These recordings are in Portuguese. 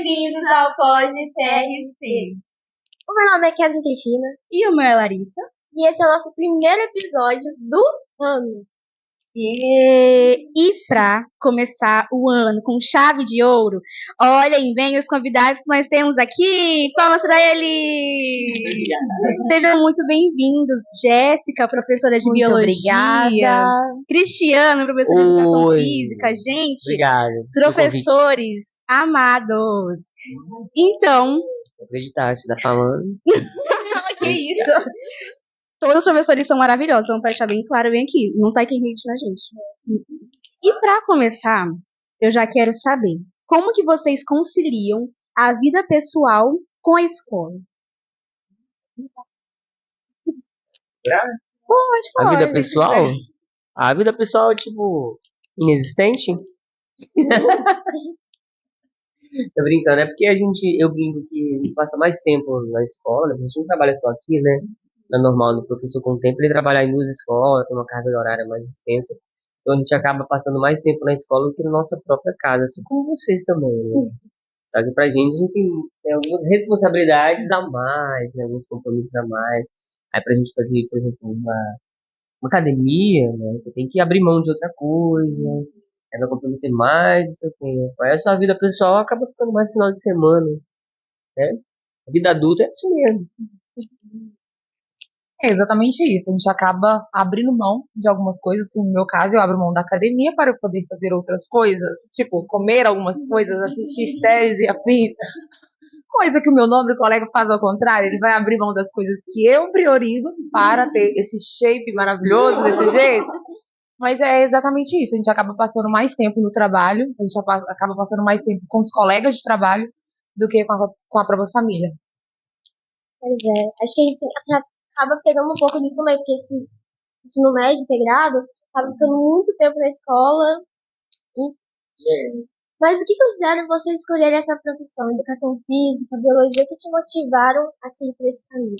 bem-vindos ao Pod TRC. O meu nome é Kevin Cristina. E o meu é Larissa. E esse é o nosso primeiro episódio do ano. E para começar o ano com chave de ouro, olhem, vem os convidados que nós temos aqui. Palmas para eles! Sejam muito bem-vindos. Jéssica, professora de Muito biologia. obrigada. Cristiano, professor de educação física. Gente, obrigado. Professores amados. Então... Acreditar, você tá falando. Que isso? Todos os professores são maravilhosos, vamos deixar bem claro bem aqui. Não tá quem hate na gente. E pra começar, eu já quero saber como que vocês conciliam a vida pessoal com a escola? Pode. A vida pessoal? A vida pessoal é, tipo, inexistente? Tô brincando, é porque eu brinco que a gente passa mais tempo na escola, a gente não trabalha só aqui, né? É normal do professor com o tempo ele trabalhar em 2 escolas, tem uma carga horária mais extensa. Então a gente acaba passando mais tempo na escola do que na nossa própria casa, assim como vocês também, né? Só que pra gente a gente tem algumas responsabilidades a mais, né? Alguns compromissos a mais. Aí pra gente fazer, por exemplo, uma academia, né? Você tem que abrir mão de outra coisa, aí vai comprometer mais o seu tempo. Aí a sua vida pessoal acaba ficando mais final de semana, né? A vida adulta é assim mesmo. É exatamente isso. A gente acaba abrindo mão de algumas coisas, que no meu caso eu abro mão da academia para eu poder fazer outras coisas, tipo comer algumas coisas, assistir séries e afins. Coisa que o meu nobre colega faz ao contrário, ele vai abrir mão das coisas que eu priorizo para ter esse shape maravilhoso desse jeito. Mas é exatamente isso. A gente acaba passando mais tempo no trabalho, a gente acaba passando mais tempo com os colegas de trabalho do que com a própria família. Pois é, acho que a gente acaba pegando um pouco disso também, porque esse ensino médio integrado acaba ficando muito tempo na escola. Mas o que fizeram você escolher essa profissão, educação física, biologia, que te motivaram a seguir por esse caminho?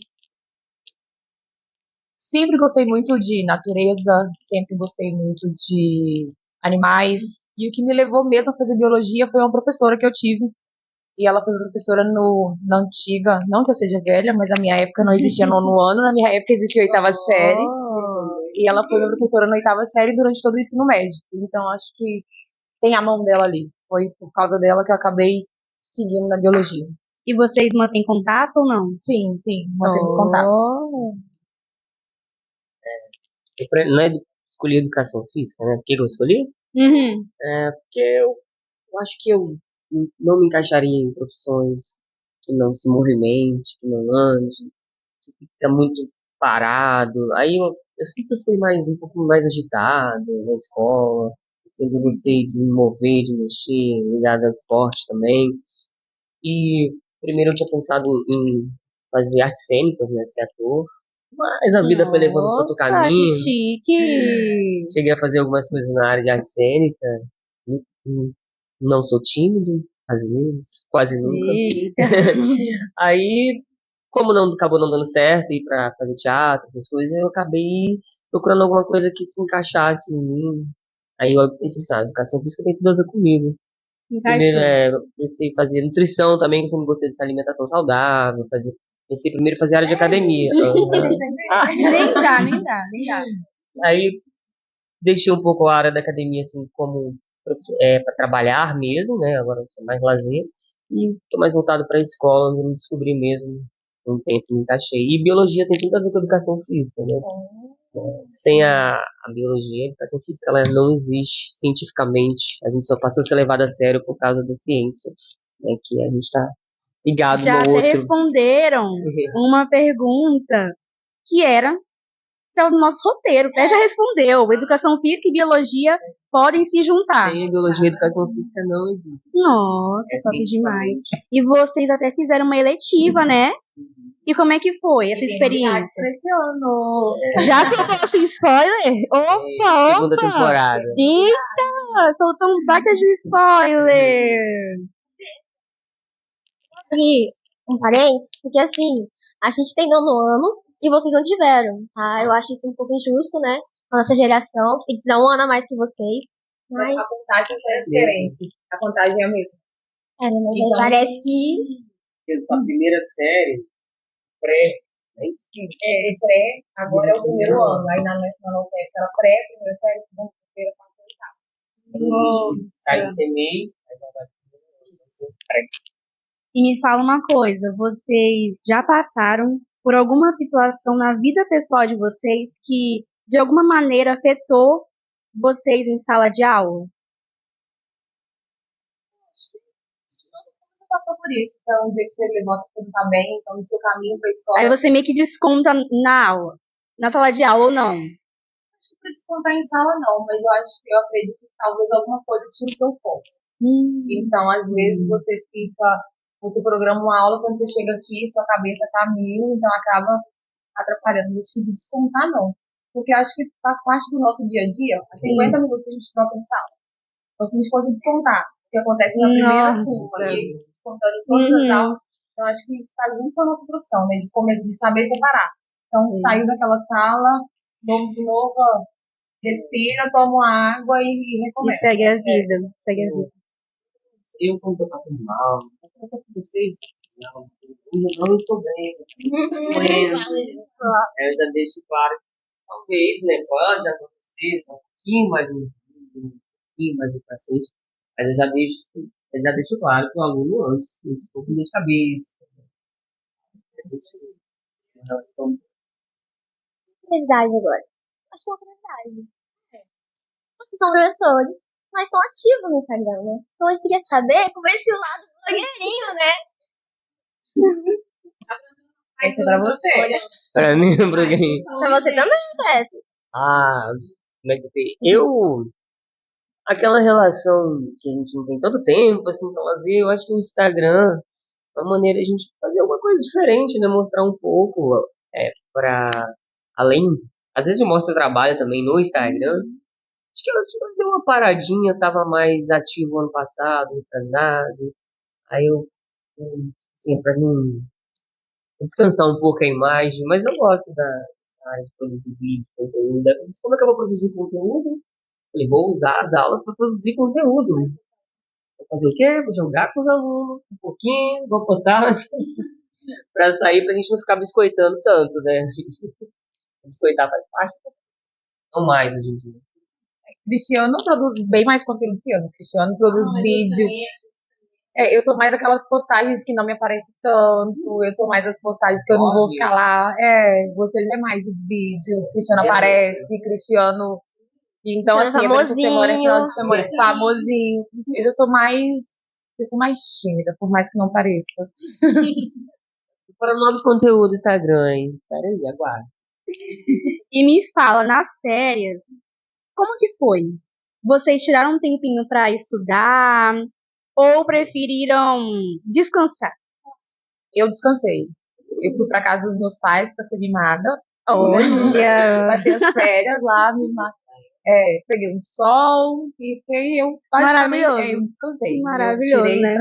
Sempre gostei muito de natureza, sempre gostei muito de animais, e o que me levou mesmo a fazer biologia foi uma professora que eu tive, e ela foi professora na antiga, não que eu seja velha, mas na minha época não existia 9º ano, na minha época existia 8ª série, e ela foi minha professora na 8ª série durante todo o ensino médio, então acho que tem a mão dela ali, foi por causa dela que eu acabei seguindo na biologia. E vocês mantêm contato ou não? Sim, mantemos contato. Eu não é escolhi educação física, né? Por que eu escolhi? Porque eu acho que eu não me encaixaria em profissões que não se movimente, que não ande, que fica muito parado. Aí eu sempre fui um pouco mais agitado na escola, sempre gostei de me mover, de mexer, ligado ao esporte também. E primeiro eu tinha pensado em fazer artes cênicas, né? Ser ator. Mas a vida foi levando para outro caminho. Que chique! Cheguei a fazer algumas coisas na área de arte cênica. Não sou tímido, às vezes, quase nunca. Aí, como acabou não dando certo ir pra fazer teatro, essas coisas, eu acabei procurando alguma coisa que se encaixasse em mim. Aí eu pensei assim, educação física tem tudo a ver comigo. Primeiro, eu pensei em fazer nutrição também, que eu sempre gostei dessa alimentação saudável. Pensei primeiro em fazer área de academia. Nem dá. Aí deixei um pouco a área da academia assim como para trabalhar mesmo, né? Agora é mais lazer. E tô mais voltado para a escola, onde eu me descobri mesmo. Um tempo me encaixei. E biologia tem tudo a ver com educação física, né? Sem a biologia, a educação física ela não existe cientificamente. A gente só passou a ser levado a sério por causa da ciência, né? Que a gente está ligado Já no até outro. Responderam uma pergunta que era do nosso roteiro, até já respondeu. Educação física e biologia podem se juntar. Sem biologia e educação física não existe. Nossa, top demais. E vocês até fizeram uma eletiva, né? E como é que foi essa experiência? Já soltou assim spoiler? Opa! Segunda temporada. Eita! Soltou um baita de spoiler! E um parênteses, porque assim, a gente tem 9º ano e vocês não tiveram, tá? Eu acho isso um pouco injusto, né? Com a nossa geração, que tem que se dar um ano a mais que vocês. Mas A contagem é diferente. A contagem é a mesma. Cara, mas aí Então- parece que. Sua primeira série, pré, é isso? Pré, agora é o primeiro ano. Aí na nossa época era pré, primeira série, segunda, terceira, quarta, oitava. Sai do CMEI, aí vai pro pré. E me fala uma coisa, vocês já passaram por alguma situação na vida pessoal de vocês que de alguma maneira afetou vocês em sala de aula? Você passou por isso. Então, um dia que você levanta tudo tá bem, então no seu caminho pra escola. Aí você meio que desconta na aula, na sala de aula ou não? Acho que pra descontar em sala não, mas eu acredito que talvez alguma coisa tire o seu foco. Então, às vezes você programa uma aula, quando você chega aqui, sua cabeça tá a mil, então acaba atrapalhando. Não acho que descontar não, porque acho que faz parte do nosso dia a dia. A 50 minutos a gente troca em sala. Então, se a gente fosse descontar o que acontece na primeira Nossa. turma, ali, descontando em todas as aulas, então acho que isso está junto com a nossa profissão, né? De saber separar. Então, Sim. saiu daquela sala, de novo, ó, respira, toma uma água e E recomeça. segue a vida, segue a vida. Eu, quando tô passando mal, eu vou contar com vocês. Não, eu não estou bem. Doendo. Eu já deixo claro que talvez, né, pode acontecer um pouquinho mais pouquinho mais do paciente, mas eu já deixo claro que o aluno antes, eu estou com dor de cabeça. Então, Curiosidade agora. Acho que é uma curiosidade. Vocês são professores, mas são ativos no Instagram, né? Então hoje eu queria saber como é esse lado blogueirinho, né? Esse é pra você. pra mim, Bruguinho. Pra você também, Jess. Ah, como é que eu. Aquela relação que a gente não tem todo tempo, assim, pra fazer, eu acho que o Instagram é uma maneira de a gente fazer alguma coisa diferente, né? Mostrar um pouco, pra. Além. Às vezes eu mostro trabalho também no Instagram. Acho que eu dei uma paradinha, eu tava mais ativo ano passado, atrasado. Aí assim, pra mim descansar um pouco a imagem, mas eu gosto da área de produzir vídeo, conteúdo. Aí eu disse, como é que eu vou produzir conteúdo? Falei, vou usar as aulas para produzir conteúdo. Vou fazer o quê? Vou jogar com os alunos um pouquinho, vou postar para sair, pra gente não ficar biscoitando tanto, né? Biscoitar faz parte, não mais hoje em dia. Cristiano produz bem mais conteúdo que eu. Cristiano produz vídeo. Eu sou mais aquelas postagens que não me aparecem tanto. Eu sou mais as postagens que eu não vou ficar lá. Você já é mais de vídeo. Cristiano aparece, Cristiano. Então, Cristiano assim, durante a semana, famosinho. final de semana, famosinho. Eu sou mais tímida, por mais que não pareça. Para novos conteúdos do Instagram, hein? Espera aí, aguarda. E me fala, nas férias, como que foi? Vocês tiraram um tempinho para estudar ou preferiram descansar? Eu descansei. Eu fui pra casa dos meus pais pra ser mimada. Olha, Passei as férias lá, mimada. Peguei um sol e fiquei, eu basicamente, Maravilhoso. eu descansei. Maravilhoso, eu tirei né?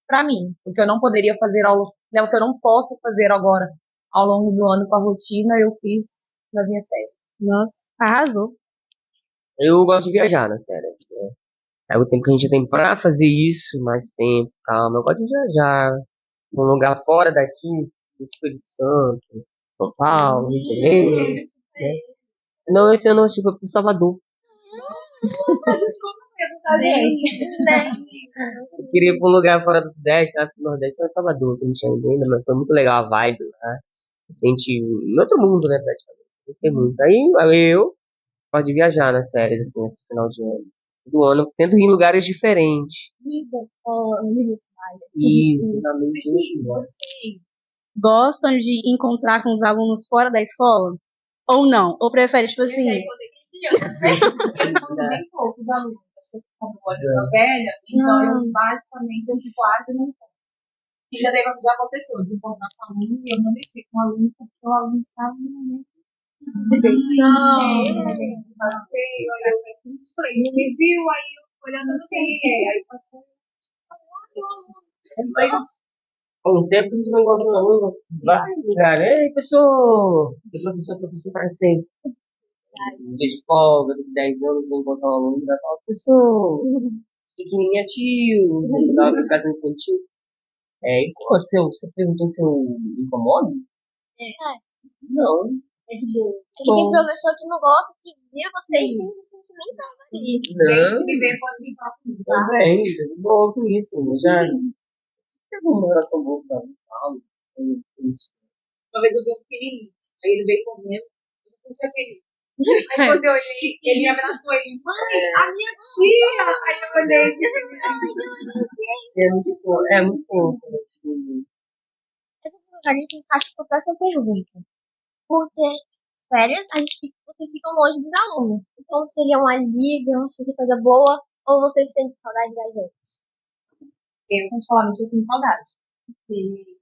pra mim, porque eu não poderia fazer o que eu não posso fazer agora ao longo do ano com a rotina, eu fiz nas minhas férias. Nossa, arrasou. Eu gosto de viajar, né? Sério. É o tempo que a gente tem pra fazer isso, mais tempo, calma. Eu gosto de viajar num lugar fora daqui, do Espírito Santo, São Paulo, Rio de Janeiro. Né? Não, esse ano eu fui pro Salvador. Desculpa mesmo, tá, gente? Eu queria ir pra um lugar fora do Sudeste, tá? Do Nordeste, foi Salvador, que eu não tinha ido ainda, mas foi muito legal a vibe lá. Senti em outro mundo, né, praticamente. Gostei muito. Aí eu gosto de viajar nas férias, assim, esse final de ano. Do ano, tento ir em lugares diferentes. Isso, também Vocês gostam de encontrar com os alunos fora da escola? Ou não? Ou prefere, tipo assim, Eu falo bem poucos alunos. Acho que eu como uma velha, então eu basicamente eu quase não tenho. E já aconteceu de encontrar com aluno e eu não mexi com o aluno porque o aluno estava no momento de diversão, de passeio, aí eu falei, não me viu, aí eu olhando assim, aí passou. Mas, com o tempo, a gente vai encontrar um aluno, vai lugar. Ei, professor! Professor, para sempre. Um dia de folga, de 10 anos, vou encontrar um aluno e vai falar, professor, pequenininha tio, tava na educação infantil. E aconteceu? Você perguntou se eu me incomodo? Não. Tem professor que não gosta que vê você e finge sentimental ali. Não, me vê, pode vir pra mim. também, tô de boa com isso. Eu já tive uma relação boa com Paulo. Uma vez eu vi um pequenininho, aí ele veio correndo, eu já senti aquele. Aí quando eu olhei, ele me abraçou ele, mãe, a minha tia! Aí eu olhei, É muito fofo. É muito fofo. A gente encaixa com a próxima pergunta. Porque férias, vocês ficam longe dos alunos. Então seria um alívio, seria coisa boa, ou vocês sentem saudade da gente? eu particularmente eu sinto saudade.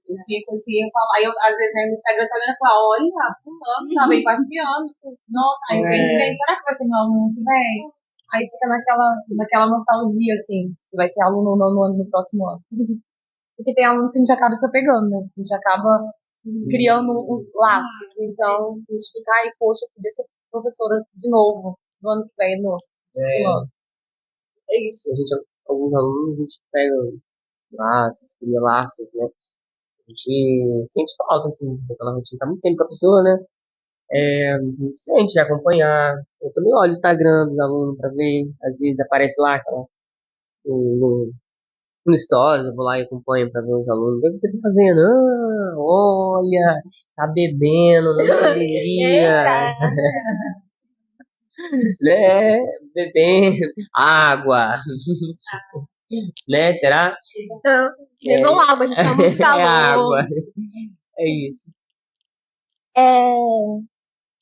Eu fico assim, eu falo, aí eu, às vezes né, no Instagram tá olhando e falo, olha, fulano, tá bem passeando. Nossa, aí eu penso, gente, será que vai ser meu aluno que vem? Aí fica naquela nostalgia, assim, se vai ser aluno ou não no ano do próximo ano. Porque tem alunos que a gente acaba se apegando, né? A gente acaba criando os laços. Então, a gente fica, ai, poxa, eu podia ser professora de novo, no ano que vem, no ano. É isso. Alguns alunos, a gente pega laços, cria laços, né? A gente sente falta, assim, daquela rotina. Tá muito tempo com a pessoa, né? A gente sente de acompanhar. Eu também olho o Instagram dos alunos pra ver. Às vezes aparece lá aquela, no, no Stories, eu vou lá e acompanho pra ver os alunos. O que eu tô fazendo? Ah, olha, tá bebendo, não deveria. Né? Bebendo. Água. Né? Será? Então, bebam água, a gente tá muito É calor. água. É isso.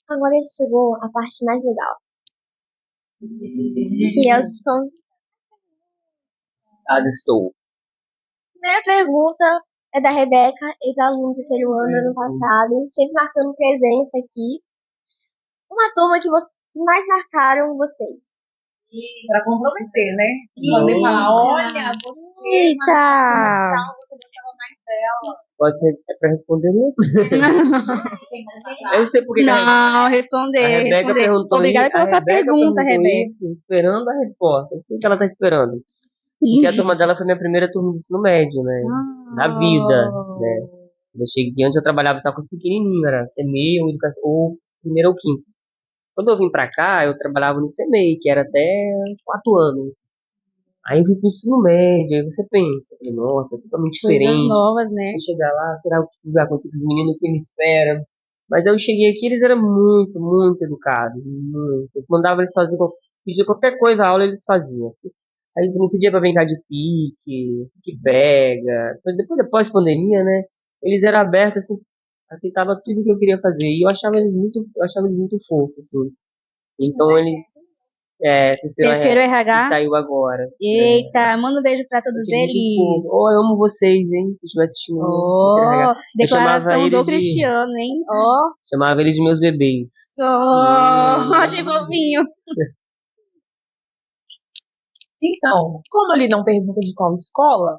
Agora chegou a parte mais legal. Que é os Estou. Primeira pergunta é da Rebeca, ex-aluna do terceiro ano do ano passado, sempre marcando presença aqui. Uma turma que mais marcaram vocês. Pra comprometer, né? Poder falar, olha, você. Eita! Você gostava mais dela. Pode ser pra responder mesmo? Eu não sei porque que Não, a responder. Rebeca perguntou Obrigada isso. pela sua pergunta, Rebeca. Isso, esperando a resposta. Eu sei que ela tá esperando. Porque a turma dela foi minha primeira turma de ensino médio, né? Na vida, né? Quando eu cheguei antes, eu trabalhava só com os pequenininhos, era CMEI ou primeiro ou quinto. Quando eu vim pra cá, eu trabalhava no CMEI, que era até 4 anos. Aí eu fui pro ensino médio, aí você pensa, falei, nossa, é totalmente Coisas diferente. novas, né? Eu chegar lá, será o que vai acontecer com os meninos, o que eles esperam? Mas eu cheguei aqui, eles eram muito, muito educados, muito. Eu mandava eles fazerem, pedia qualquer coisa, a aula eles faziam. Aí não pedia pra brincar de pique, que pega. Depois da pós-pandemia, né? Eles eram abertos, assim, aceitavam tudo que eu queria fazer. E eu achava eles muito fofos, assim. Então eles, terceiro Terceiro que RH. saiu agora. Eita, manda um beijo pra todos Achei muito eles. fofo. Oh, eu amo vocês, hein? Se eu estiver assistindo o terceiro RH. Eu chamava Declaração eles do de, Cristiano, hein? Ó, chamava eles de meus bebês. achei fofinho. Então, como ele não pergunta de qual escola,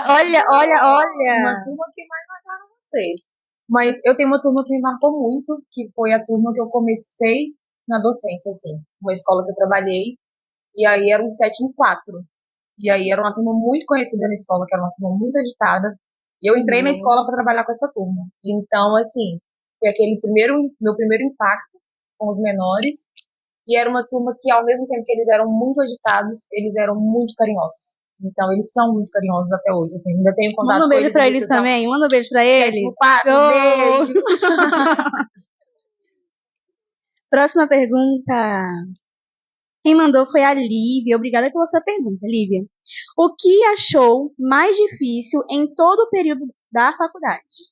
Olha. uma turma que mais marcaram vocês. Mas eu tenho uma turma que me marcou muito, que foi a turma que eu comecei na docência, assim. Uma escola que eu trabalhei, e aí era um 7 em 4. E aí era uma turma muito conhecida na escola, que era uma turma muito agitada. E eu entrei na escola para trabalhar com essa turma. Então, assim, foi meu primeiro impacto com os menores. E era uma turma que, ao mesmo tempo que eles eram muito agitados, eles eram muito carinhosos. Então, eles são muito carinhosos até hoje. Assim, ainda tenho contato Manda um com beijo eles. pra eles também. Manda um beijo pra eles. 7/4, beijo. Próxima pergunta. Quem mandou foi a Lívia. Obrigada pela sua pergunta, Lívia. O que achou mais difícil em todo o período da faculdade?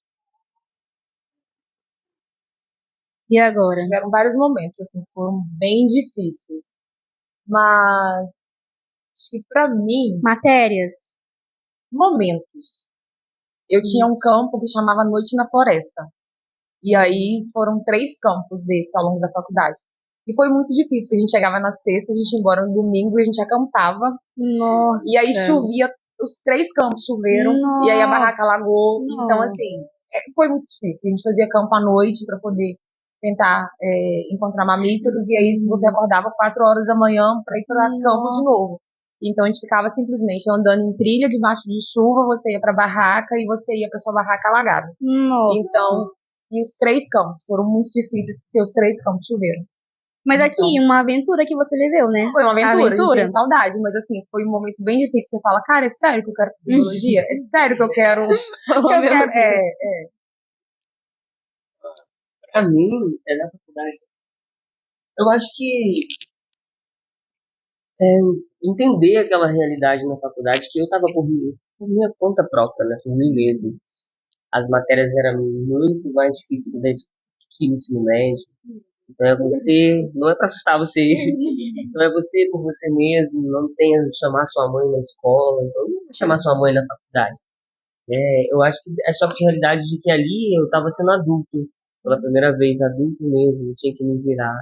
E agora? Tiveram vários momentos, assim, que foram bem difíceis. Mas, acho que pra mim, Matérias? momentos. Eu tinha um campo que chamava Noite na Floresta. E aí foram 3 campos desse ao longo da faculdade. E foi muito difícil, porque a gente chegava na sexta, a gente ia embora no domingo e a gente acampava. Nossa. E aí chovia, os 3 campos choveram, e aí a barraca alagou. Então, assim, foi muito difícil. A gente fazia campo à noite para poder tentar encontrar mamíferos, e aí você acordava 4 horas da manhã para ir para campo de novo. Então a gente ficava simplesmente andando em trilha debaixo de chuva, você ia pra barraca e você ia pra sua barraca alagada. Nossa. Então, e os 3 campos foram muito difíceis porque os 3 campos choveram. Mas aqui, uma aventura que você viveu, né? Foi uma aventura, a gente Aventura. tem saudade, mas assim, foi um momento bem difícil. Você fala, cara, é sério que eu quero fazer biologia? É sério que eu quero. Pra mim, é na faculdade. Eu acho que entender aquela realidade na faculdade que eu tava por minha conta própria, né? Por mim mesmo. As matérias eram muito mais difíceis que o ensino médio. Então não é pra assustar você, não é você por você mesmo, não tenha chamar sua mãe na escola, então não vai chamar sua mãe na faculdade. Eu acho que é só que a realidade de que ali eu tava sendo adulto, pela primeira vez, adulto mesmo, tinha que me virar,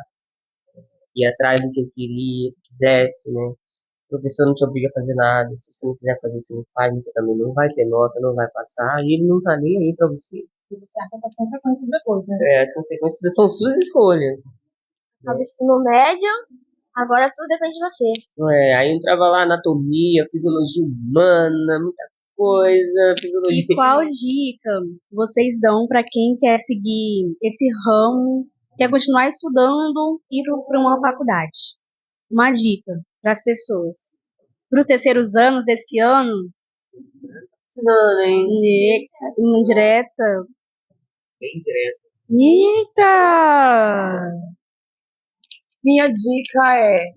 ir atrás do que eu queria, quisesse, né? O professor não te obriga a fazer nada, se você não quiser fazer, você não faz, você também não vai ter nota, não vai passar, e ele não tá nem aí pra você. E você arca com as consequências depois, né? As consequências são suas escolhas. Acaba o ensino médio, agora tudo depende de você. Aí entrava lá anatomia, fisiologia humana, muita coisa, fisiologia. E qual dica vocês dão para quem quer seguir esse ramo, quer continuar estudando e ir para uma faculdade? Uma dica para as pessoas. Para os terceiros anos desse ano, Ensinando, hein? uma direta. Bem direto. Eita! Minha dica é: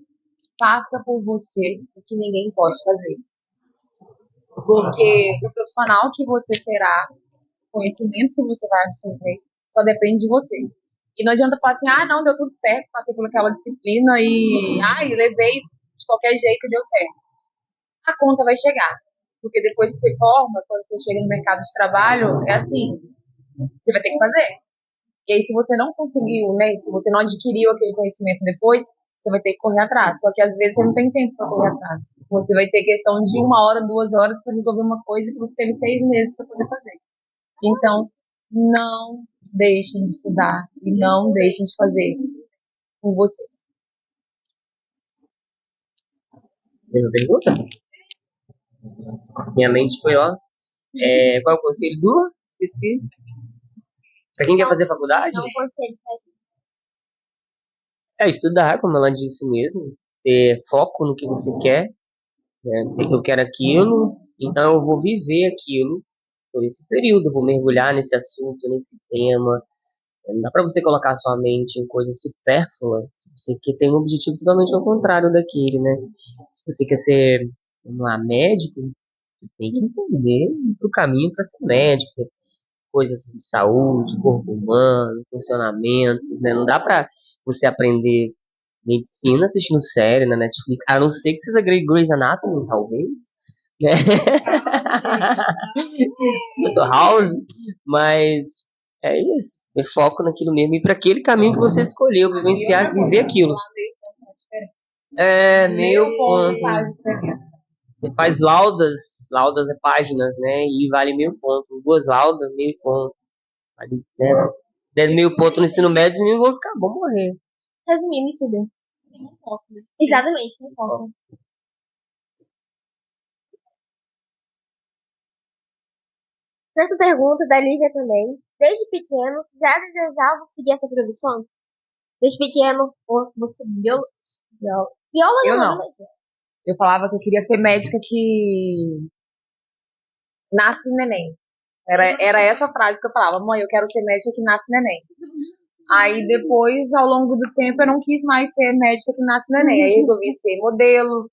faça por você o que ninguém pode fazer. Porque o profissional que você será, o conhecimento que você vai absorver, só depende de você. E não adianta falar assim, não, deu tudo certo, passei por aquela disciplina e, levei de qualquer jeito e deu certo. A conta vai chegar. Porque depois que você forma, quando você chega no mercado de trabalho, é assim, você vai ter que fazer. E aí, se você não conseguiu, né, se você não adquiriu aquele conhecimento depois, você vai ter que correr atrás. Só que às vezes você não tem tempo para correr atrás. Você vai ter questão de 1 hora, 2 horas para resolver uma coisa que você teve 6 meses para poder fazer. Então, não deixem de estudar e não deixem de fazer com vocês. Mesma pergunta? Minha mente foi, ó. Qual é o conselho do? Esqueci. Pra quem quer fazer faculdade? Não conselho faz Estudar, como ela disse mesmo. Ter foco no que você quer. Né? Sei que eu quero aquilo, então eu vou viver aquilo por esse período. Eu vou mergulhar nesse assunto, nesse tema. Não dá pra você colocar sua mente em coisa supérflua se você quer ter um objetivo totalmente ao contrário daquele, né? Se você quer ser, vamos lá, médico, você tem que entender o caminho para ser médico, coisas de saúde, corpo humano, funcionamentos, né? Não dá pra você aprender medicina assistindo série na Netflix, a não ser que seja Grey's Anatomy, talvez, né? Dr. House, mas é isso, ter foco naquilo mesmo e para aquele caminho que você escolheu, vivenciar, viver aquilo. Meio ponto. Você faz laudas é páginas, né? E vale meio ponto. 2 laudas, meio ponto. Vale, né? 10 meio ponto no ensino médio, os meninos vão ficar, vão morrer. Resumindo, estudem. Exatamente, sem foco. Nessa pergunta da Lívia também, desde pequenos já desejavam seguir essa profissão? Desde pequeno, você bióloga? Eu não. Eu falava que eu queria ser médica que nasce neném. Era essa frase que eu falava, mãe, eu quero ser médica que nasce neném. Aí depois, ao longo do tempo, eu não quis mais ser médica que nasce neném. Aí resolvi ser modelo,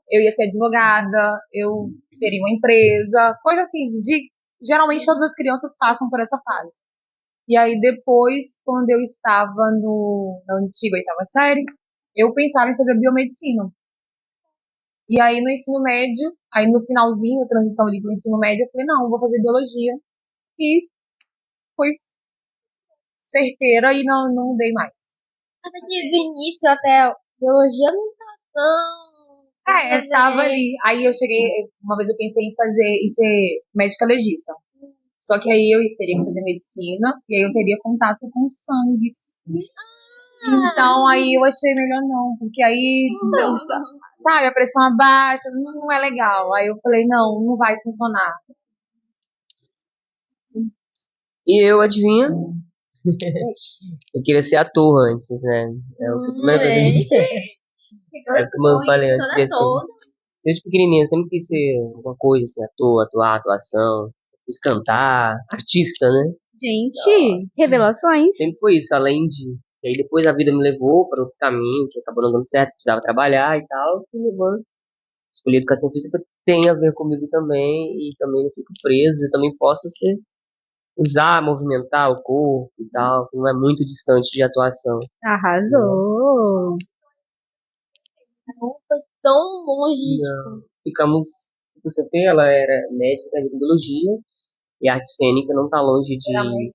eu ia ser advogada, eu teria uma empresa, coisa assim, geralmente todas as crianças passam por essa fase. E aí depois, quando eu estava na antiga 8ª série, eu pensava em fazer biomedicina. E aí no ensino médio, aí no finalzinho, a transição ali pro ensino médio, eu falei, não, eu vou fazer biologia. E foi certeira e não mudei mais. Até que do início até biologia não tá tão... tava ali. Aí eu cheguei, uma vez eu pensei em ser médica legista. Só que aí eu teria que fazer medicina e aí eu teria contato com sangues. Então aí eu achei melhor não, porque aí, sabe, a pressão abaixa, não é legal. Aí eu falei, não vai funcionar. E eu, adivinha? Eu queria ser ator antes, né? É o que a primeira coisa Gente, é como eu falei antes, queria ser. Desde pequenininho, eu sempre quis ser alguma coisa, assim, ator, atuar, atuação, quis cantar, artista, né? Gente, revelações. Sempre foi isso, além de. E aí depois a vida me levou para outro caminho, que acabou não dando certo, precisava trabalhar e tal, fui levando. Escolhi educação física porque tem a ver comigo também, e também não fico preso, eu também posso ser, usar, movimentar o corpo e tal, que não é muito distante de atuação. Arrasou. não foi tão longe. Não. Ficamos, tipo, você vê, ela era médica de biologia, e arte cênica não tá longe de ginásio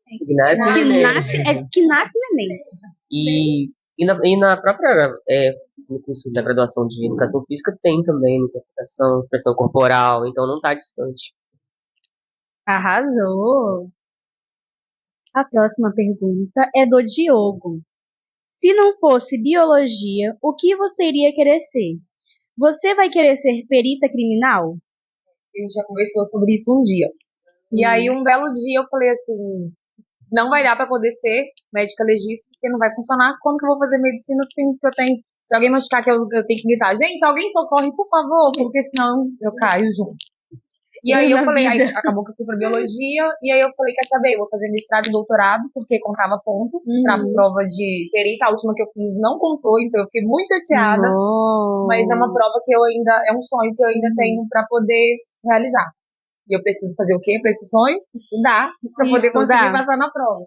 Que e neném. nasce neném. E na própria, no curso da graduação de educação física tem também interpretação, expressão corporal, então não tá distante. Arrasou. A próxima pergunta é do Diogo. Se não fosse biologia, o que você iria querer ser? Você vai querer ser perita criminal? A gente já conversou sobre isso um dia. E aí, um belo dia, eu falei assim: não vai dar pra poder ser médica legista, porque não vai funcionar. Como que eu vou fazer medicina assim que eu tenho. Se alguém machucar, que eu tenho que gritar: gente, alguém socorre, por favor, porque senão eu caio junto. E aí eu Na falei, aí vida. acabou que eu fui pra biologia, e aí eu falei, quer saber, eu vou fazer mestrado e doutorado, porque contava ponto pra prova de perita, a última que eu fiz não contou, então eu fiquei muito chateada, mas é uma prova que eu ainda, é um sonho que eu ainda tenho pra poder realizar. E eu preciso fazer o quê pra esse sonho? Estudar, pra poder conseguir passar na prova.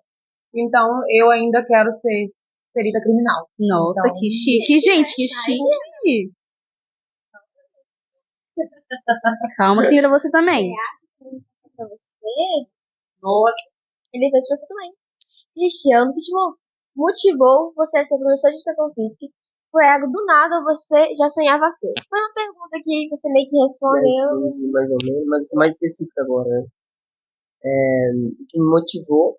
Então, eu ainda quero ser perita criminal. Nossa, Então, que chique, gente, que chique. Calma, que tem pra você também. Pra você, ele fez pra você também. Cristiano, que te motivou você a ser professor de educação física? Foi algo do nada, você já sonhava ser? Foi uma pergunta que você meio que Já respondeu. respondi mais ou menos, mas isso é mais específico agora, né? O que me motivou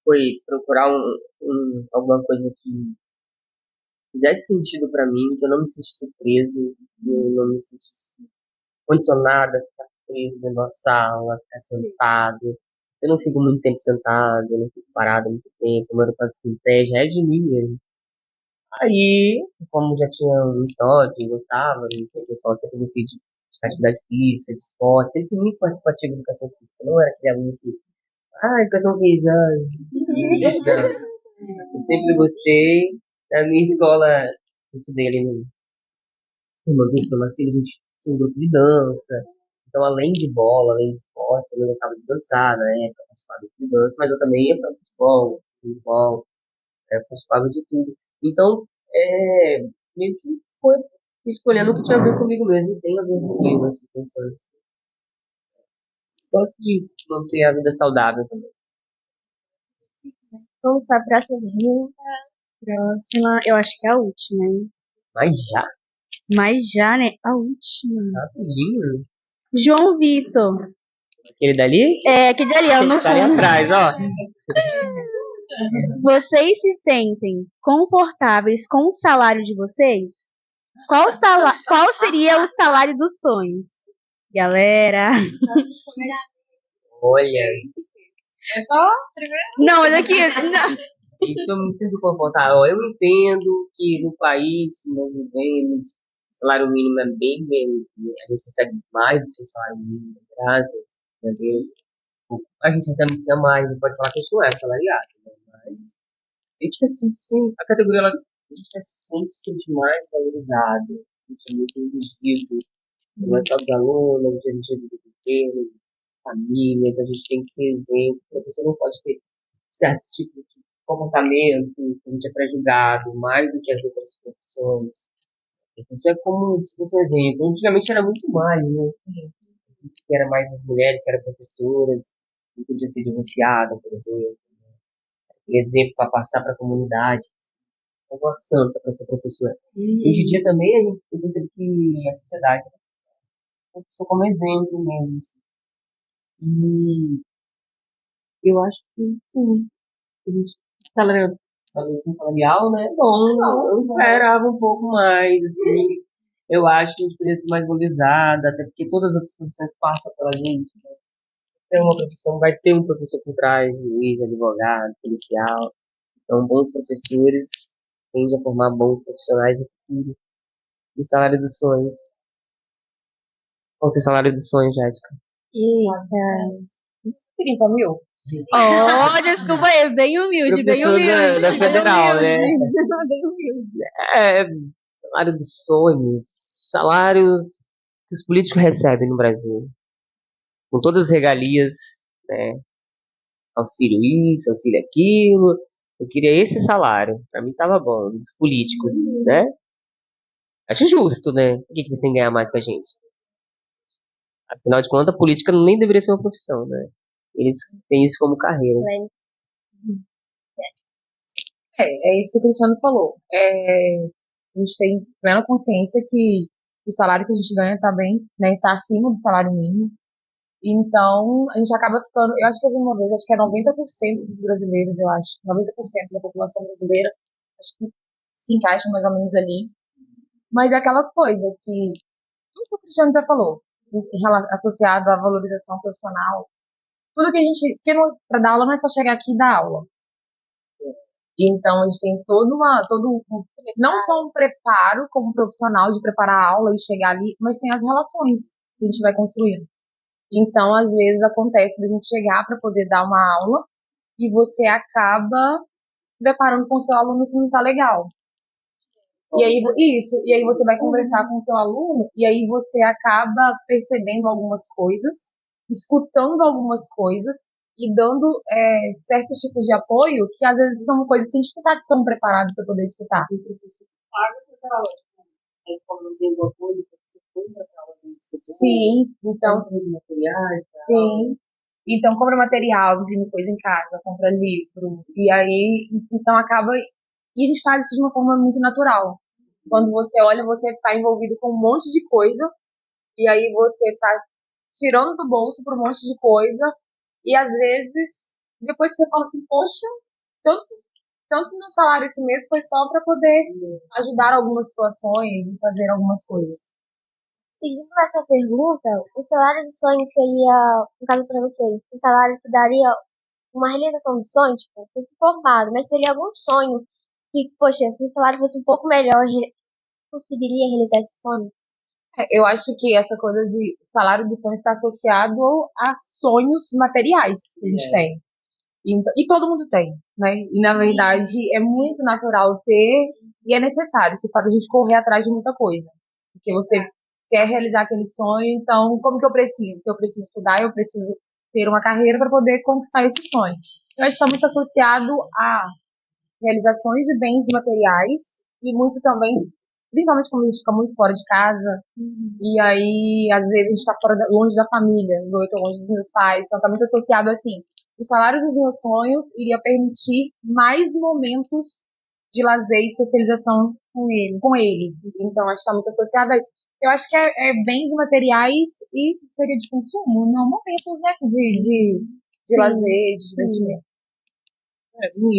foi procurar alguma coisa que fizesse sentido pra mim, que eu não me sentisse preso, que eu não me sentisse condicionado a ficar preso dentro da sala, ficar sentado. Eu não fico muito tempo sentado, eu não fico parado muito tempo, o meu aeroporto em pé já é de mim mesmo. Aí, como já tinha um histórico, eu gostava, o pessoal sempre gostei de atividade física, de esporte, sempre fui muito participativo de educação física. Eu não era aquele aluno que, educação física, não. Eu sempre gostei. Na minha escola, eu estudei ali no Irmã do Ensino Macio, a gente tinha um grupo de dança. Então, além de bola, além de esporte, eu também gostava de dançar, né? Participava de dança, mas eu também ia para futebol, participava de tudo. Então, meio que foi escolhendo o que tinha a ver comigo mesmo, e tem a ver comigo, assim, pensando assim. Gosto de manter a vida saudável também. Vamos para a próxima pergunta. Próxima, eu acho que é a última, hein? Mas já, Mas já, né? A última. rapidinho. João Vitor. Aquele dali? É, que dali, é no Tá ali fundo. atrás, ó. Vocês se sentem confortáveis com o salário de vocês? Qual seria o salário dos sonhos? Galera. Olha, é só primeiro. Não, olha aqui. Não. isso eu me sinto confortável. Eu entendo que no país que nós vivemos, o salário mínimo é bem, a gente recebe mais do que o salário mínimo, graças a Deus. A gente recebe um pouquinho a mais, não pode falar que a gente não é assalariado, né? Mas a gente quer sim, a categoria, a gente quer sempre se sentir mais valorizado, a gente é muito exigido, não é só dos alunos, a gente é do governo, famílias, a gente tem que ser exemplo, a pessoa não pode ter certo tipo de comportamento, a gente é pré-julgado mais do que as outras profissões. Isso é como se fosse um exemplo. Antigamente era muito mais, né? Que era mais as mulheres que eram professoras, não podia ser divorciada, por exemplo. Exemplo para passar para a comunidade, mas uma santa para ser professora. Hoje em dia também a gente percebe que a sociedade é uma pessoa como exemplo mesmo. Assim. E eu acho que sim, a gente, galera, valorização salarial, né? Bom, eu esperava um pouco mais, assim. Eu acho que a gente poderia ser mais valorizada, até porque todas as outras profissões passam pela gente. Tem uma profissão, vai ter um professor por trás, juiz, advogado, policial. Então, bons professores tendem a formar bons profissionais no futuro. E o salário dos sonhos. Qual é o seu salário dos sonhos, Jéssica? Eita. 30 mil. Oh, desculpa aí, bem humilde, bem Professor humilde. da bem Federal, né? humilde. Bem humilde. É, salário dos sonhos. Salário que os políticos recebem no Brasil. Com todas as regalias, né? Auxílio isso, auxílio aquilo. Eu queria esse salário. Pra mim tava bom, dos políticos, né? Acho justo, né? Por que eles têm que ganhar mais que a gente? Afinal de contas, a política nem deveria ser uma profissão, né? Eles têm isso como carreira. É isso que o Cristiano falou. A gente tem plena consciência que o salário que a gente ganha tá bem, né? Tá acima do salário mínimo. Então, a gente acaba ficando. Eu acho que eu vi uma vez, acho que é 90% dos brasileiros, eu acho. 90% da população brasileira, acho que se encaixa mais ou menos ali. Mas é aquela coisa que tudo que o Cristiano já falou, associado à valorização profissional, tudo que a gente. Porque para dar aula não é só chegar aqui e dar aula. Então, a gente tem não só um preparo como profissional de preparar a aula e chegar ali, mas tem as relações que a gente vai construindo. Então, às vezes acontece da gente chegar para poder dar uma aula e você acaba deparando com o seu aluno que não está legal. E aí você vai conversar com o seu aluno e aí você acaba percebendo algumas coisas, escutando algumas coisas e dando certos tipos de apoio que às vezes são coisas que a gente não está tão preparado para poder escutar. Sim, então. Sim. Então, compra material, imprime coisa em casa, compra livro. E aí, então acaba. E a gente faz isso de uma forma muito natural. Quando você olha, você está envolvido com um monte de coisa. E aí você está tirando do bolso por um monte de coisa. E às vezes, depois que você fala assim, poxa, tanto, tanto meu salário esse mês foi só para poder ajudar algumas situações e fazer algumas coisas. Seguindo essa pergunta, o salário dos sonhos seria, no caso para vocês, um salário que daria uma realização do sonho, tipo, ser formado, mas teria algum sonho que, poxa, se o salário fosse um pouco melhor, conseguiria realizar esse sonho? Eu acho que essa coisa de salário do sonho está associado a sonhos materiais que a gente tem. E todo mundo tem, né? E na verdade é muito natural ter e é necessário, que faz a gente correr atrás de muita coisa. Porque você quer realizar aquele sonho, então como que eu preciso? Eu preciso estudar, eu preciso ter uma carreira para poder conquistar esse sonho. Eu acho que está muito associado a realizações de bens materiais e muito também, principalmente quando a gente fica muito fora de casa, e aí às vezes a gente está longe da família, eu estou longe dos meus pais, então está muito associado assim. O salário dos meus sonhos iria permitir mais momentos de lazer e de socialização com eles. Então acho que está muito associado a isso. Eu acho que é bens materiais e seria de consumo, não momentos, né, de lazer, de divertimento.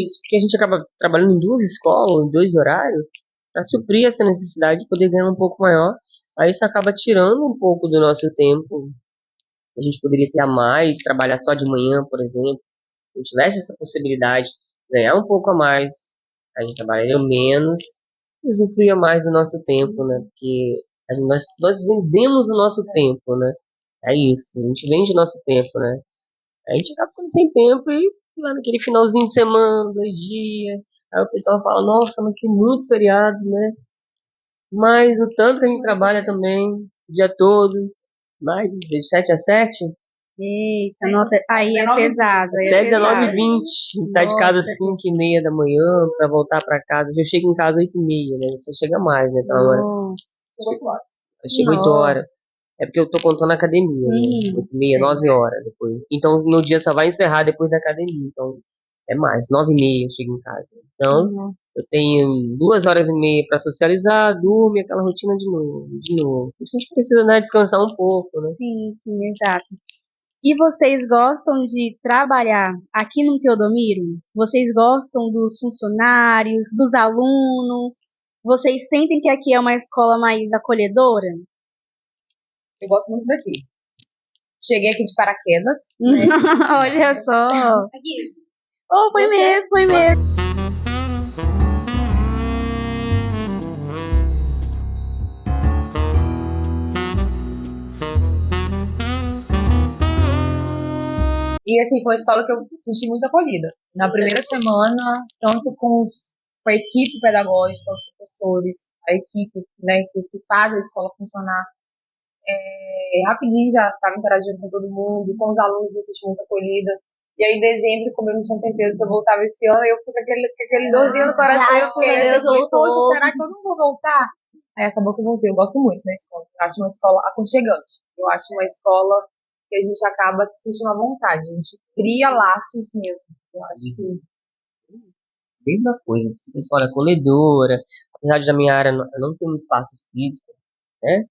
Isso, porque a gente acaba trabalhando em duas escolas, em dois horários, para suprir essa necessidade de poder ganhar um pouco maior. Aí isso acaba tirando um pouco do nosso tempo. A gente poderia ter a mais, trabalhar só de manhã, por exemplo. Se tivesse essa possibilidade de ganhar um pouco a mais, a gente trabalharia menos e usufruía mais do nosso tempo, né? Porque nós vendemos o nosso tempo, né? É isso, a gente vende o nosso tempo, né? A gente acaba ficando sem tempo e lá naquele finalzinho de semana, 2 dias, aí o pessoal fala, nossa, mas tem muito feriado, né? Mas o tanto que a gente trabalha também, o dia todo, mais de 7 às 7, Eita, nossa, aí é pesado. Aí até é pesado. 19h20, a gente sai de casa às 5h30 da manhã pra voltar pra casa. Eu chego em casa às 8h30, né? Você chega mais, né? Aquela hora. Nossa. Eu chego 8 horas. É porque eu tô contando a academia, né? 8h30, 9 horas depois. Então, meu dia só vai encerrar depois da academia. Então, é mais. 9h30 eu chego em casa. Então, eu tenho 2 horas e meia pra socializar, durmo e aquela rotina de novo, de novo. Por isso que a gente precisa, né, descansar um pouco, né? Sim, exato. E vocês gostam de trabalhar aqui no Teodomiro? Vocês gostam dos funcionários, dos alunos? Vocês sentem que aqui é uma escola mais acolhedora? Eu gosto muito daqui. Cheguei aqui de paraquedas, né? Olha só. Aqui. Oh, foi mesmo, foi mesmo. E assim, foi uma escola que eu senti muito acolhida. Na primeira semana, tanto com a equipe pedagógica, os professores, a equipe, né, que faz a escola funcionar. Rapidinho já estava interagindo com todo mundo, com os alunos me senti muito acolhida. E aí, em dezembro, como eu não tinha certeza se eu voltava esse ano, eu fui com aquele dorzinho no coração. Eu fiquei, Deus voltou. poxa, será que eu não vou voltar? Aí acabou que eu voltei. Eu gosto muito da escola. Eu acho uma escola aconchegante. Eu acho uma escola que a gente acaba se sentindo à vontade. A gente cria laços mesmo. Eu acho que Mesma coisa, a escola é acolhedora, apesar de na minha área não ter um espaço físico, né?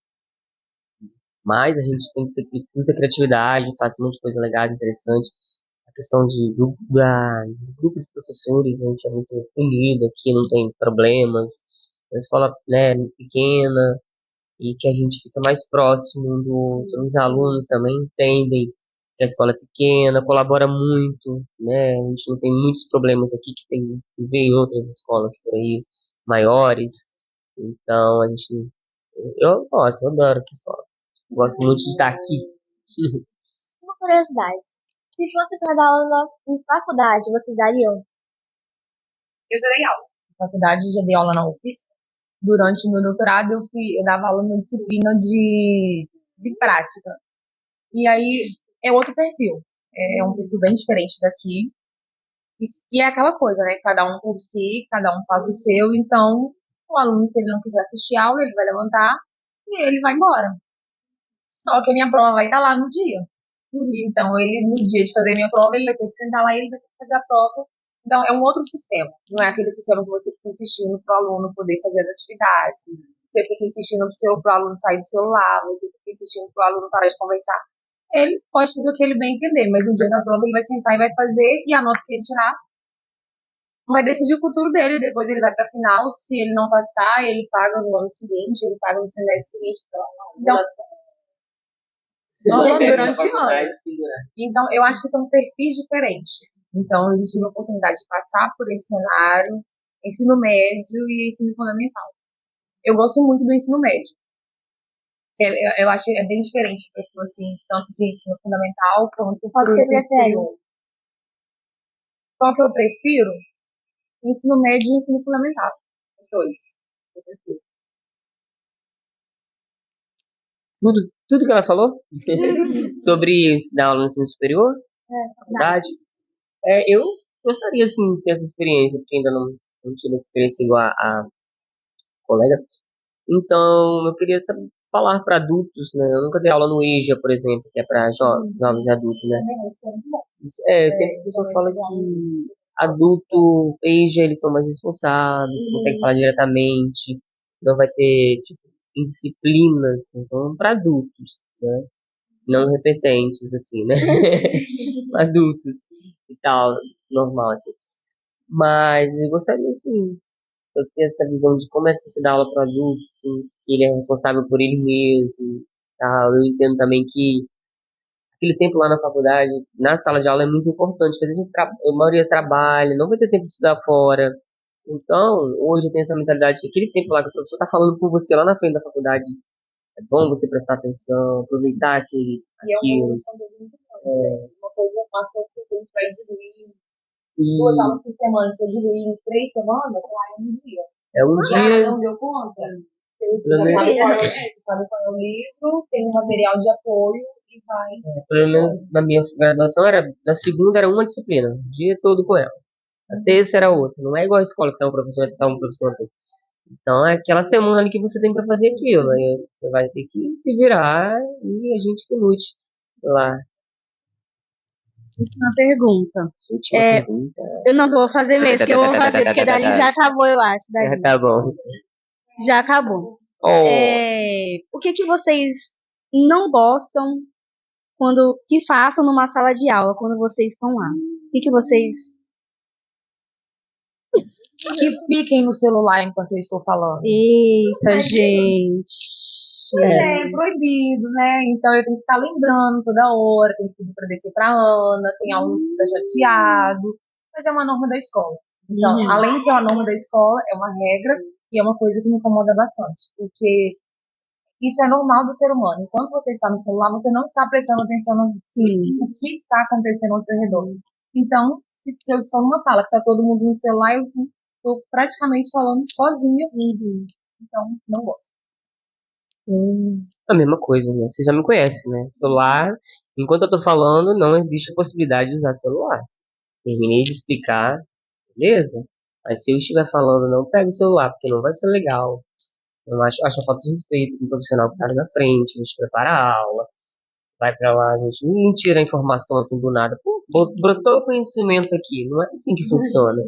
Mas a gente tem que usa criatividade, faz um monte de coisa legal, interessante. A questão do grupo de professores, a gente é muito unido aqui, não tem problemas. É uma escola, né, pequena e que a gente fica mais próximo do outro. Os alunos também entendem que a escola é pequena, colabora muito, né? A gente não tem muitos problemas aqui que vê em outras escolas por aí maiores. Então a gente, eu gosto, eu adoro essa escola. Gosto muito de estar aqui. Uma curiosidade. Se fosse para dar aula em faculdade, vocês dariam? eu já dei aula. Na faculdade, já dei aula na UFSC. Durante o meu doutorado, eu dava aula numa disciplina de prática. E aí, é outro perfil. É um perfil bem diferente daqui. E é aquela coisa, né? Cada um por si, cada um faz o seu. Então, o aluno, se ele não quiser assistir a aula, ele vai levantar e ele vai embora. Só que a minha prova vai estar lá no dia. Então, ele, no dia de fazer a minha prova, ele vai ter que sentar lá e ele vai ter que fazer a prova. Então, é um outro sistema. Não é aquele sistema que você fica insistindo para o aluno poder fazer as atividades. Você fica insistindo para o aluno sair do celular, você fica insistindo para o aluno parar de conversar. Ele pode fazer o que ele bem entender, mas no dia da prova ele vai sentar e vai fazer, e a nota que ele tirar vai decidir o futuro dele. Depois ele vai para a final. Se ele não passar, ele paga no ano seguinte, ele paga no semestre seguinte. Então, durante anos. Então, eu acho que são perfis diferentes. Então, eu já tive a oportunidade de passar por esse cenário, ensino médio e ensino fundamental. Eu gosto muito do ensino médio. Eu acho que é bem diferente, porque, assim, tanto de ensino fundamental quanto Qual que você ensino prefere? superior. Qual que eu prefiro? Ensino médio e ensino fundamental. Os dois. Eu prefiro. Tudo que ela falou sobre dar aula no ensino superior, faculdade, eu gostaria sim de ter essa experiência, porque ainda não tive essa experiência igual a colega. Então, eu queria falar para adultos, né? Eu nunca dei aula no EJA, por exemplo, que é para jovens e adultos, né? Sempre a pessoa fala que adulto, EJA, eles são mais responsáveis, conseguem falar diretamente, não vai ter, tipo, indisciplinas, então, para adultos, né? Não repetentes, assim, né? Adultos e tal, normal, assim. Mas eu gostaria, assim, eu ter essa visão de como é que você dá aula para adulto, que ele é responsável por ele mesmo, tal. Eu entendo também que aquele tempo lá na faculdade, na sala de aula é muito importante, porque às vezes a maioria trabalha, não vai ter tempo de estudar fora. Então, hoje eu tenho essa mentalidade que aquele tempo lá que o professor está falando com você lá na frente da faculdade, é bom você prestar atenção, aproveitar aquilo. Uma coisa, uma coisa que a gente vai diluir. 2 aulas por semana, se eu diluir em 3 semanas, lá é um dia. É um dia. Não deu conta? Você sabe qual é o livro, tem um material de apoio e vai. Pelo menos na minha graduação na segunda era uma disciplina, o dia todo com ela. A terça era outra. Não é igual a escola que sai um professor, sai um professor. Então é aquela semana ali que você tem para fazer aquilo. Aí você vai ter que se virar e a gente que lute lá. Última pergunta. Última pergunta. Eu não vou fazer mesmo, que eu vou fazer, porque dali já acabou, eu acho. Dali. Tá bom. Já acabou. Oh. O que vocês não gostam que façam numa sala de aula quando vocês estão lá? O que vocês... Que fiquem no celular enquanto eu estou falando. Eita, gente. É proibido, né? Então eu tenho que ficar lembrando toda hora, tenho que pedir pra descer pra Ana, tem aluno que fica chateado, mas é uma norma da escola. Então, além de ser uma norma da escola, é uma regra e é uma coisa que me incomoda bastante, porque isso é normal do ser humano. Enquanto você está no celular, você não está prestando atenção no que está acontecendo ao seu redor. Então, se eu estou numa sala que está todo mundo no celular, eu estou praticamente falando sozinha. Então, não gosto. A mesma coisa, né? Você já me conhece, né? Celular, enquanto eu tô falando, não existe a possibilidade de usar celular. Terminei de explicar, beleza? Mas se eu estiver falando, não pega o celular, porque não vai ser legal. Eu acho a falta de respeito com o profissional que tá ali na frente, a gente prepara a aula, vai pra lá, a gente não tira a informação assim do nada. Pô, brotou o conhecimento aqui, não é assim que funciona.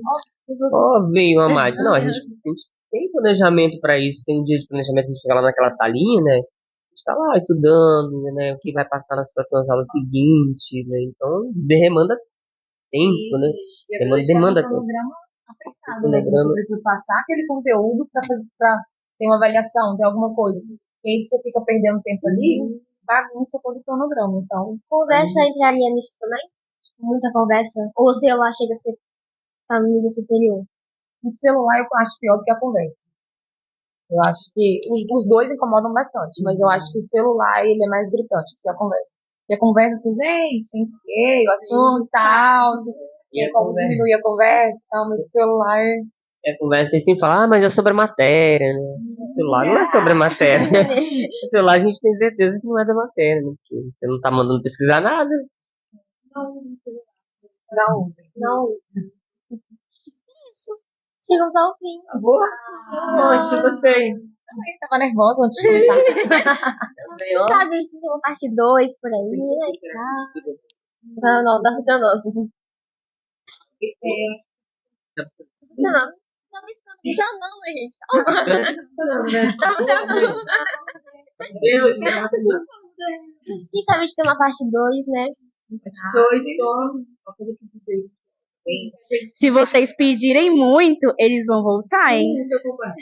Ó, veio a máquina. Não, a gente tem planejamento pra isso, tem um dia de planejamento, a gente fica lá naquela salinha, né? A gente tá lá estudando, né? O que vai passar nas próximas aulas seguintes, né? Então, demanda tempo, né? Demanda tempo. Apertado, né? Você precisa passar aquele conteúdo para ter uma avaliação, ter alguma coisa. E aí você fica perdendo tempo ali, bagunça todo o cronograma. Então, Conversa entraria nisso também? Muita conversa? Ou o celular chega a ser tá no nível superior? o celular eu acho pior do que a conversa. Eu acho que os dois incomodam bastante, mas eu acho que o celular ele é mais gritante do que a conversa. Porque a conversa assim, gente, tem que o assunto e tal, tem como diminuir a conversa e tal, mas o celular. É conversa e sempre fala, mas é sobre a matéria, né? O celular não é sobre a matéria. O celular a gente tem certeza que não é da matéria, né? Porque você não tá mandando pesquisar nada. Não. Isso. Chegamos ao fim. Boa. Poxa, gostei. Eu tava nervosa antes de começar. Quem sabe a gente tem uma parte 2 por aí, né? Não, tá funcionando. Tá funcionando. Não, isso tá funcionando, gente. Tá funcionando. Quem sabe a gente tem uma parte 2, né? Se vocês pedirem muito, eles vão voltar, hein?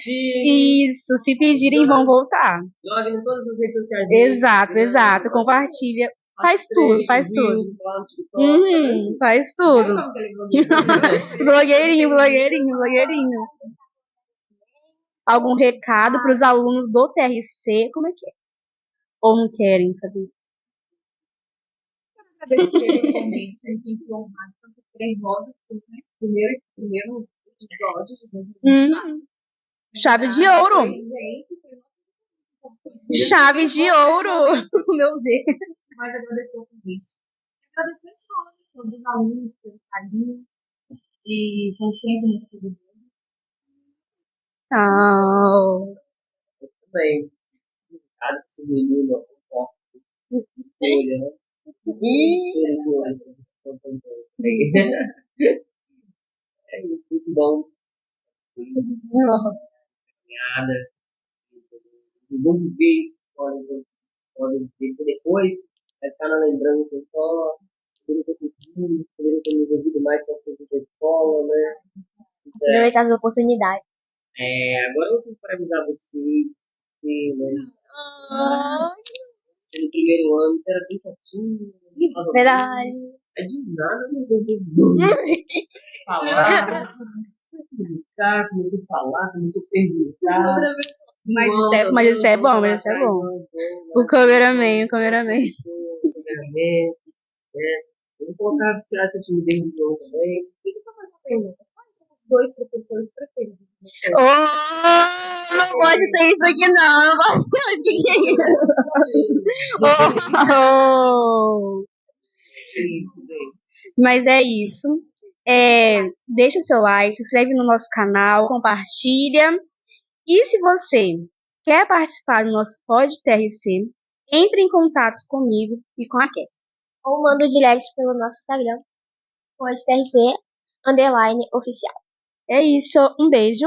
Isso, se pedirem, vão voltar. Joga em todas as redes sociais. Exato. Compartilha. Faz tudo. Faz tudo. Blogueirinho. Algum recado para os alunos do TRC? Como é que é? Ou não querem fazer isso? Agradecer realmente, a gente foi honrado por terem votos, né? Primeiro episódio. Chave de ouro. Chave de ouro. Meu Deus. Mas agradecer o convite. Agradecer só todos os alunos pelo carinho e são sempre muito queridos. Tchau. Bem, cada menino olha, é isso, muito bom. Obrigada. Vamos ver isso, podem ver depois, vai ficar na lembrança só, poderia ter curtido, poderia ter me envolvido mais com as coisas da escola, né? Aproveitar as oportunidades. Agora eu tenho para avisar vocês, que, né? No primeiro ano, você era bem quietinho. Verdade. É de nada, meu Deus. Falar, comunicar, como tu falar, como tu perguntar. Mas isso é bom. O cameraman. Né? Vou colocar, tirar essa timidez de novo também. Deixa eu fazer uma pergunta. Quais são os 2 professores preferidos? Não pode ter isso aqui, não. Não pode ter isso aqui. Mas é isso. Deixa o seu like, se inscreve no nosso canal, compartilha. E se você quer participar do nosso Pod TRC, entre em contato comigo e com a Cat. Ou manda o direct pelo nosso Instagram, podtrc_oficial. É isso, um beijo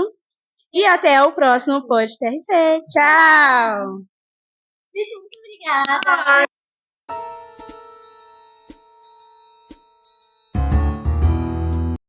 e até o próximo Pod TRC. Tchau! Muito obrigada!